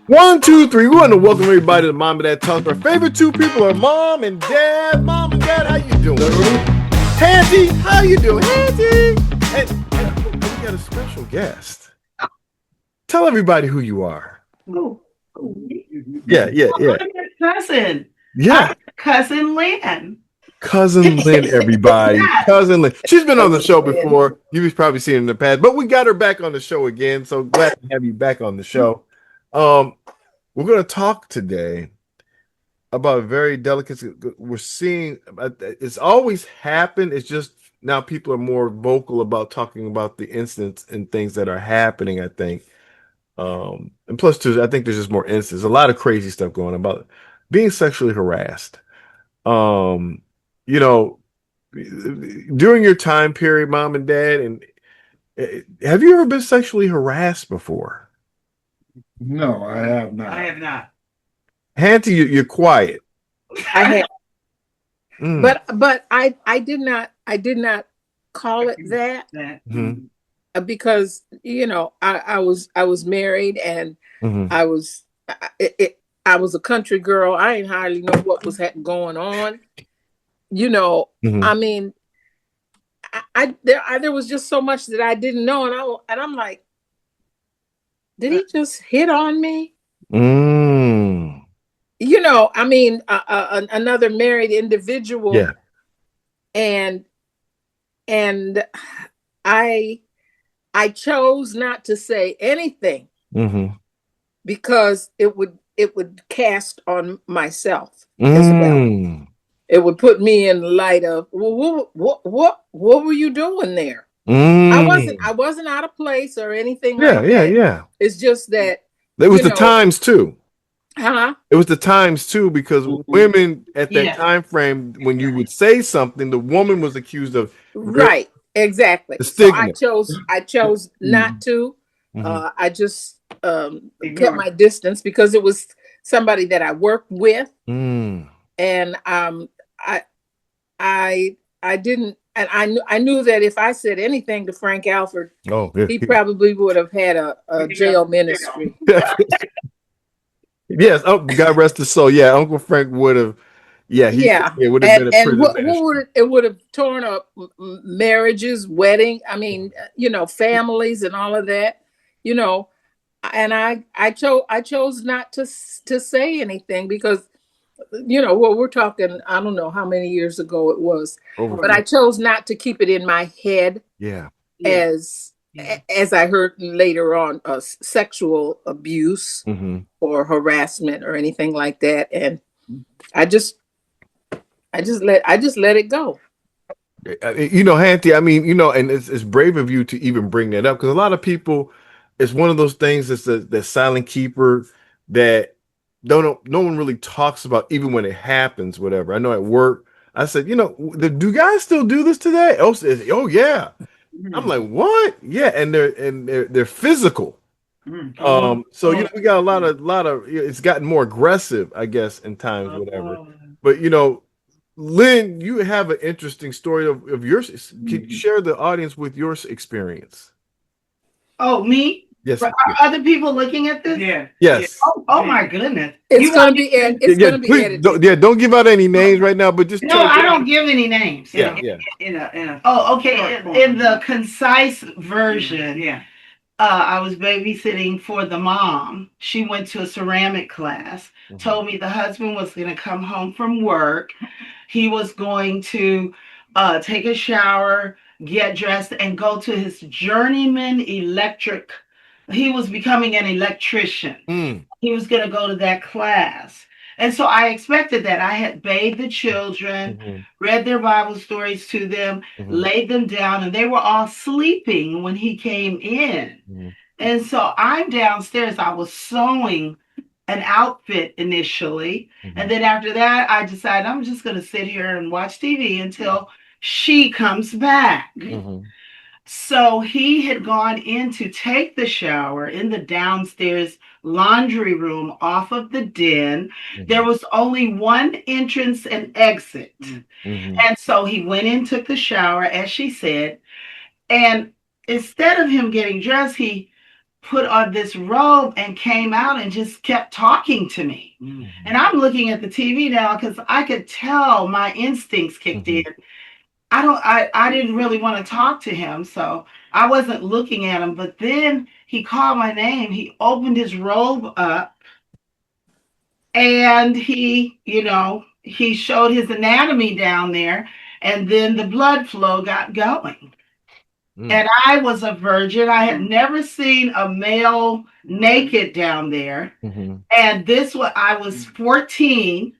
One, two, three. We want to welcome everybody to Mom and Dad Talk. Our favorite two people are Mom and Dad. Mom and Dad, how you doing? Hantie, how you doing? Hantie. And we got a special guest. Tell everybody who you are. Oh, Yeah. I'm your cousin. Yeah. I'm cousin Lynn. Cousin Lynn, everybody. Yes. Cousin Lynn. She's been on the show before. You've probably seen her in the past, but we got her back on the show again. So glad to have you back on the show. We're going to talk today about a very delicate. We're seeing it's always happened. It's just now people are more vocal about talking about the incidents and things that are happening, I think. And plus, too, I think there's just more incidents. A lot of crazy stuff going on about being sexually harassed. Um, you know, during your time period, Mom and Dad, and have you ever been sexually harassed before? No, I have not. I have not. Hantie, you're quiet. I had, Mm. but I did not call it that Mhm. because I was married and Mhm. I was I was a country girl. I didn't hardly know what was going on. Mhm. I mean, there was just so much that I didn't know, and I'm like, did he just hit on me? Mm. I mean, another married individual, Yeah. and and I I chose not to say anything Mhm. because it would cast on myself as well. Mm. It would put me in the light of, well, what were you doing there? Mm. I wasn't out of place or anything Yeah, like that. yeah. It's just that, It was the times too. huh? It was the times too, because women at that Yeah. time frame, when you would say something, the woman was accused of Right, exactly. the So stigma. I chose not to. Mhm. I just kept my distance because it was somebody that I worked with, Mm. and I I didn't, and I knew that if I said anything to Frank Alford, Oh, yeah. he probably would have had a jail ministry. Yes. Oh, God rest his soul. Yeah, Uncle Frank would have. Yeah, Yeah, it would have been and a and prison what ministry. would it would have torn up marriages, wedding. I mean, families and all of that. You know, and I chose not to say anything because well, we're talking, I don't know how many years ago it was, Over. but I chose not to keep it in my head Yeah. as as I heard later on, sexual abuse Mm-hmm. or harassment or anything like that, and I just I just let it go. Hanty, I mean, and it's brave of you to even bring that up, because a lot of people, it's one of those things that's the silent keeper that no one really talks about, even when it happens, whatever. I know at work, I said, do guys still do this today? Oh, oh yeah. I'm like, what? Yeah, and they're physical. So we got a lot of it's gotten more aggressive, I guess, in times, whatever. But Lynn, you have an interesting story of yours. Can you share the audience with your experience? Oh, me? Yes. Are other people looking at this? Yeah. Yes. Oh my goodness. It's You gonna want be me it's Yeah, gonna be please, edited. don't give out any names right now, but just No, I don't give any names. Yeah. Oh, okay. In the concise version, I was babysitting for the mom. She went to a ceramic class, told me the husband was going to come home from work. He was going to take a shower, get dressed, and go to his journeyman electric. He was becoming an electrician. Mm. He was going to go to that class. And so I expected that. I had bathed the children, read their Bible stories to them, laid them down, and they were all sleeping when he came in. And so I'm downstairs. I was sewing an outfit initially. And then after that, I decided I'm just going to sit here and watch TV until she comes back. So he had gone in to take the shower in the downstairs laundry room off of the den. There was only one entrance and exit. And so he went in, took the shower, as she said. And instead of him getting dressed, he put on this robe and came out and just kept talking to me. And I'm looking at the TV now because I could tell my instincts kicked in. I didn't really want to talk to him, so I wasn't looking at him. But then he called my name. He opened his robe up and he showed his anatomy down there, and then the blood flow got going. And I was a virgin. I had never seen a male naked down there. And I was 14,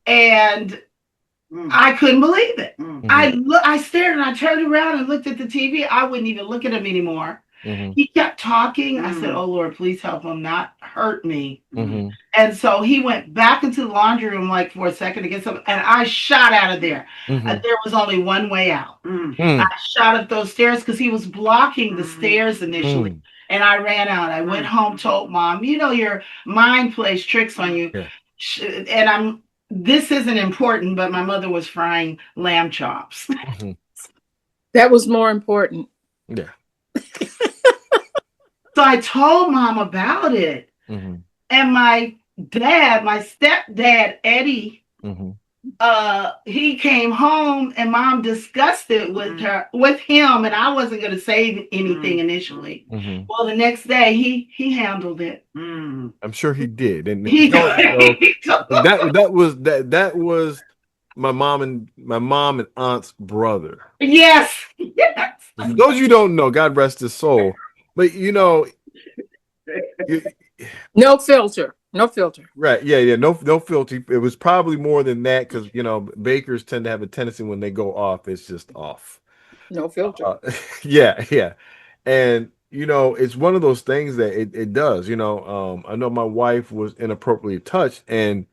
and I couldn't believe it. I stared and I turned around and looked at the TV. I wouldn't even look at him anymore. He kept talking. I said, "Oh Lord, please help him not hurt me." And so he went back into the laundry room like for a second to get some, and I shot out of there. There was only one way out. I shot up those stairs because he was blocking the stairs initially. And I ran out. I went home, told Mom, your mind plays tricks on you. And this isn't important, but my mother was frying lamb chops. That was more important. Yeah. So I told Mom about it. And my stepdad, Eddie, he came home and Mom discussed it with him, and I wasn't going to say anything initially. Well, the next day he handled it. I'm sure he did, and that was my mom and aunt's brother. Yes. For those of you who don't know, God rest his soul, but no filter. Right? Yeah. No filter. It was probably more than that because bakers tend to have a tendency when they go off, it's just off. No filter. Yeah. And it's one of those things that it does. I know my wife was inappropriately touched, and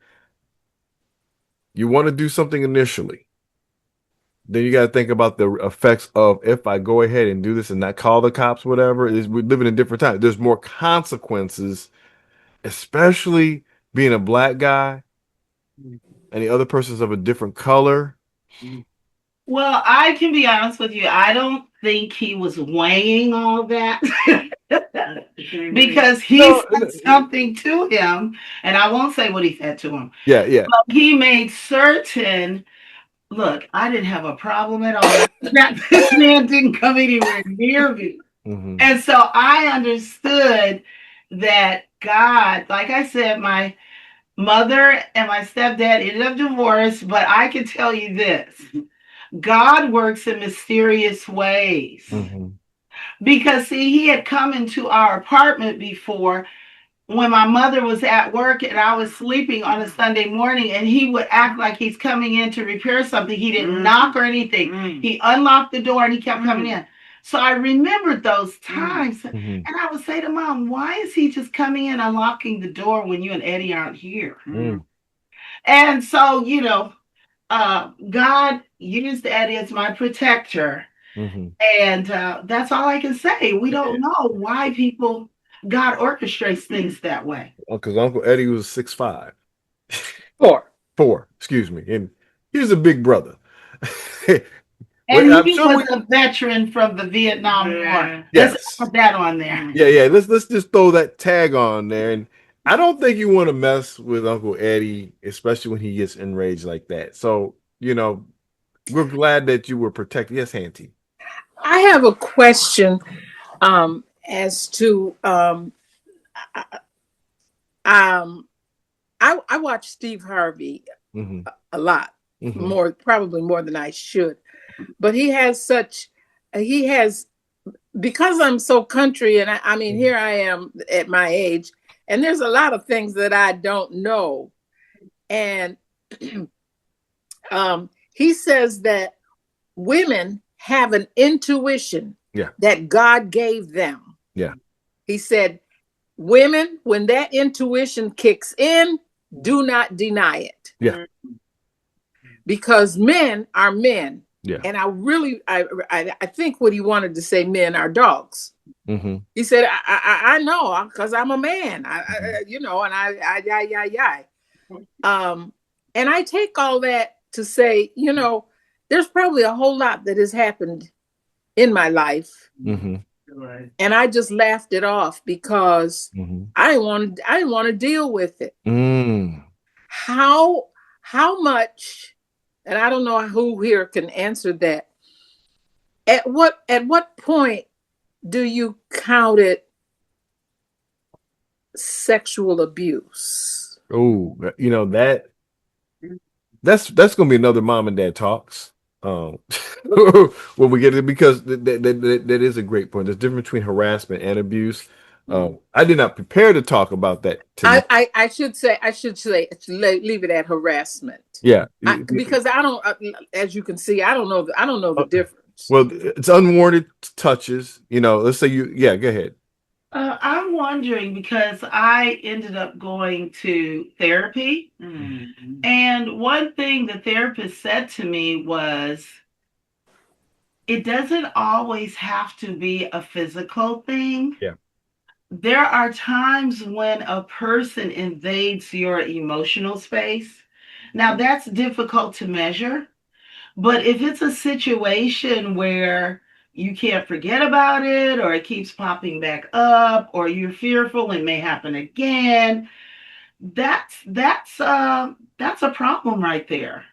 you want to do something initially. Then you got to think about the effects of if I go ahead and do this and not call the cops, whatever. We live in a different time. There's more consequences, especially being a black guy and the other person's of a different color. Well, I can be honest with you. I don't think he was weighing all that because he said something to him, and I won't say what he said to him. Yeah. But he made certain. Look, I didn't have a problem at all. This man didn't come anywhere near me. And so I understood that God, like I said, my mother and my stepdad ended up divorced, but I can tell you this. God works in mysterious ways. Because, see, he had come into our apartment before when my mother was at work and I was sleeping on a Sunday morning, and he would act like he's coming in to repair something. He didn't knock or anything. He unlocked the door and he kept coming in. So I remembered those times. And I would say to Mom, why is he just coming in, unlocking the door when you and Eddie aren't here? And so, God used Eddie as my protector. And that's all I can say. We don't know why God orchestrates things that way. Because Uncle Eddie was 6'5". 4. Excuse me. And he was a big brother. And he was a veteran from the Vietnam War. Yes. Let's put that on there. Yeah. Let's just throw that tag on there. And I don't think you want to mess with Uncle Eddie, especially when he gets enraged like that. So, we're glad that you were protected. Yes, Hantie. I have a question as to I watch Steve Harvey a lot, probably more than I should, but he has because I'm so country, and I mean here I am at my age, and there's a lot of things that I don't know, and he says that women have an intuition that God gave them. Yeah. He said, women, when that intuition kicks in, do not deny it. Yeah. Because men are men. Yeah. And I think what he wanted to say, men are dogs. He said, I know, because I'm a man. And I take all that to say, there's probably a whole lot that has happened in my life And I just laughed it off because Mhm. I didn't want to deal with it. Mm. How much, and I don't know who here can answer that. At what point do you count it sexual abuse? Oh, you know that's gonna be another mom and dad talks. Um, when we get it, because that is a great point. There's a difference between harassment and abuse. I did not prepare to talk about that tonight. I should say leave it at harassment. Yeah, Because I don't, as you can see, I don't know the difference. well, it's unwarranted touches. You know, let's say yeah, go ahead. I'm wondering because I ended up going to therapy. And one thing the therapist said to me was, it doesn't always have to be a physical thing. Yeah. There are times when a person invades your emotional space. Now, that's difficult to measure, but if it's a situation where you can't forget about it, or it keeps popping back up, or you're fearful and may happen again, that's a problem right there.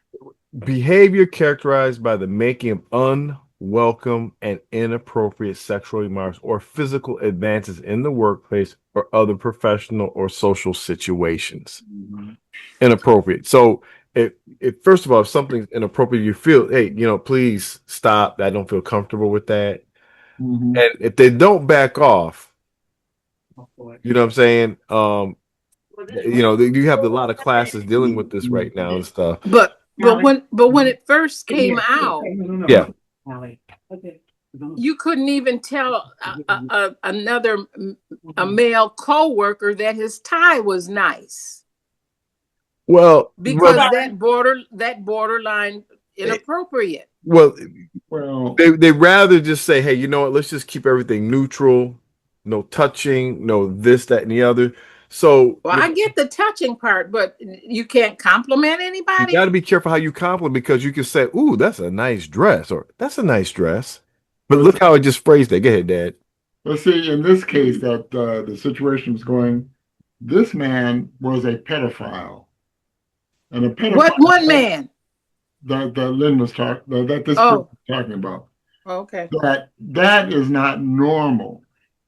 Behavior characterized by the making of unwelcome and inappropriate sexual remarks or physical advances in the workplace or other professional or social situations. Inappropriate. So if first of all, if something's inappropriate, you feel, hey, you know, please stop. I don't feel comfortable with that. Mhm. And if they don't back off, you know what I'm saying? You know, you have a lot of classes dealing with this right now and stuff. But when it first came out, Yeah. you couldn't even tell another male coworker that his tie was nice Well, because that borderline inappropriate. Well, Well, they rather just say, hey, you know what? Let's just keep everything neutral, no touching, no this, that, and the other. So Well, I get the touching part, but you can't compliment you anybody. got to be careful how you compliment, because you can say, "Ooh, that's a nice dress," or "That's a nice dress." But look how I just phrased it. Go ahead, Dad. let's see, in this case, that the situation was going, this man was a pedophile. And a pedophile. What one man? That Lynn was talking, that this Oh. group was talking about. Okay. That is not normal.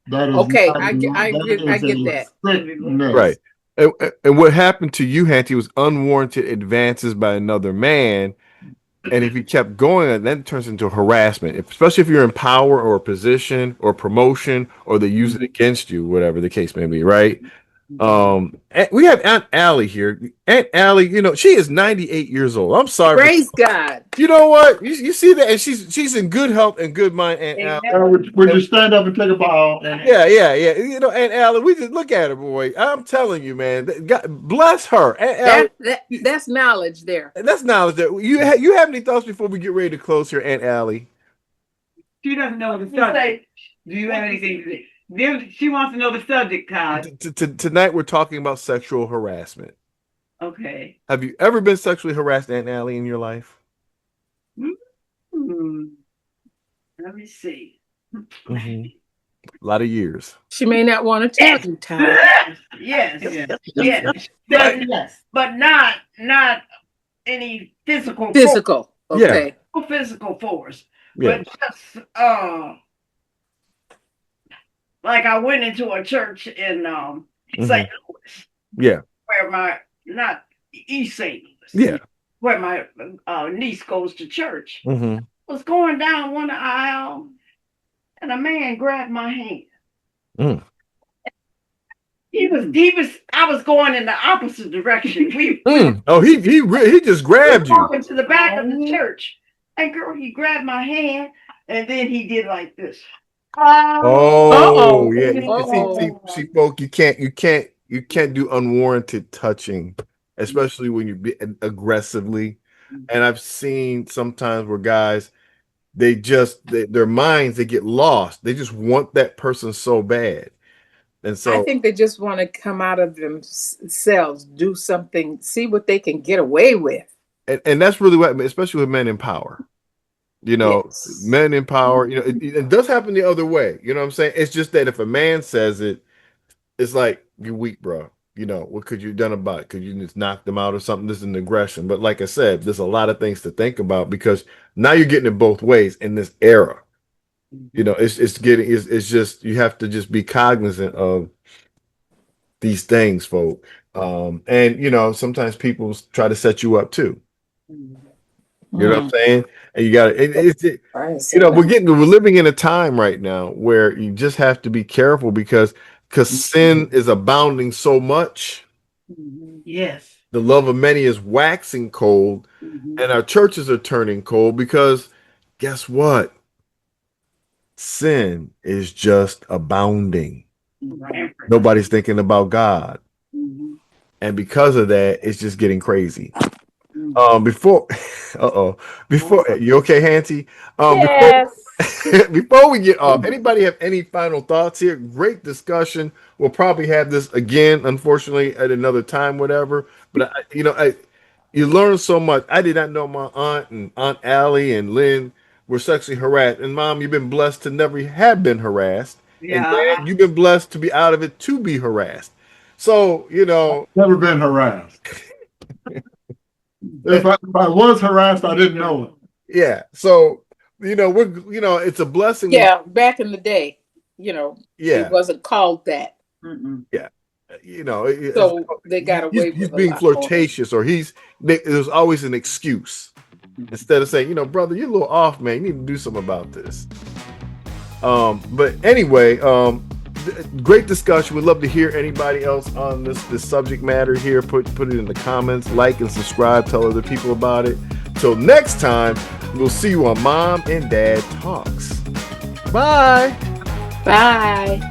That is Okay, not, I get that. Sickness. Right. And what happened to you, Hantie, was unwarranted advances by another man. And if you kept going, then it turns into harassment, especially if you're in power or a position or promotion, or they use it against you, whatever the case may be, right? We have Aunt Allie here. Aunt Allie, you know, she is 98 years old. I'm sorry. Praise God. You know what? You see that? And she's in good health and good mind, Aunt Allie. Would you stand up and take a bow? Yeah. You know, Aunt Allie, we just look at her, boy. I'm telling you, man. God bless her. Aunt Allie, That's knowledge there. that's knowledge. That you have any thoughts before we get ready to close here, Aunt Allie? She doesn't know the subject. Do you have anything to say? She wants to know the subject, Todd. Tonight we're talking about sexual harassment. Okay. Have you ever been sexually harassed, Aunt Allie, in your life? Let me see. A lot of years. She may not want to tell you, Todd. Yes. Yes. But not any physical. Physical. Okay. No physical force. Yeah. But just like I went into a church in St. Louis. Yeah. Where not East St. Louis. Yeah. Where my niece goes to church. Mm-hmm. Was going down one aisle, and a man grabbed my hand. Mm. I was going in the opposite direction. Oh, he just grabbed you. Walking to the back of the church, and girl, he grabbed my hand, and then he did like this. Oh, yeah. See, folks, you can't do unwarranted touching, especially when you be aggressively. And I've seen sometimes where guys, their minds, they get lost. They just want that person so bad. And so I think they just want to come out of themselves, do something, see what they can get away with. And that's really what, especially with men in power. You know, Yes. men in power, you know, it does happen the other way. You know what I'm saying? It's just that if a man says it, it's like, you're weak, bro. You know, what could you have done about it? Could you just knock them out or something? This is an aggression. But like I said, there's a lot of things to think about because now you're getting it both ways in this era. You know, it's just you have to just be cognizant of these things, folk. And you know, sometimes people try to set you up too. You know what I'm saying? And you got to, you know, we're living in a time right now where you just have to be careful because sin is abounding so much. Yes. The love of many is waxing cold, and our churches are turning cold because guess what? Sin is just abounding. Nobody's thinking about God. And because of that, it's just getting crazy. Before you okay, Hantie? Before we get off, anybody have any final thoughts here? Great discussion. We'll probably have this again, unfortunately, at another time, whatever. But you learn so much. I did not know my Aunt Allie and Lynn were sexually harassed. And Mom, you've been blessed to never have been harassed. And Dad, you've been blessed to be out of it to be harassed. So, you know, Never been harassed. If I was harassed, I didn't know it. Yeah. So, you know, it's a blessing. Yeah, back in the day, you know, yeah, it wasn't called that. Yeah. You know, So they got away with he's being flirtatious, or there's always an excuse instead of saying, you know, brother, you're a little off, man. You need to do something about this. But anyway, great discussion. We'd love to hear anybody else on this subject matter here. Put it in the comments, like and subscribe, tell other people about it. Till next time, we'll see you on Mom and Dad Talks. Bye. Bye.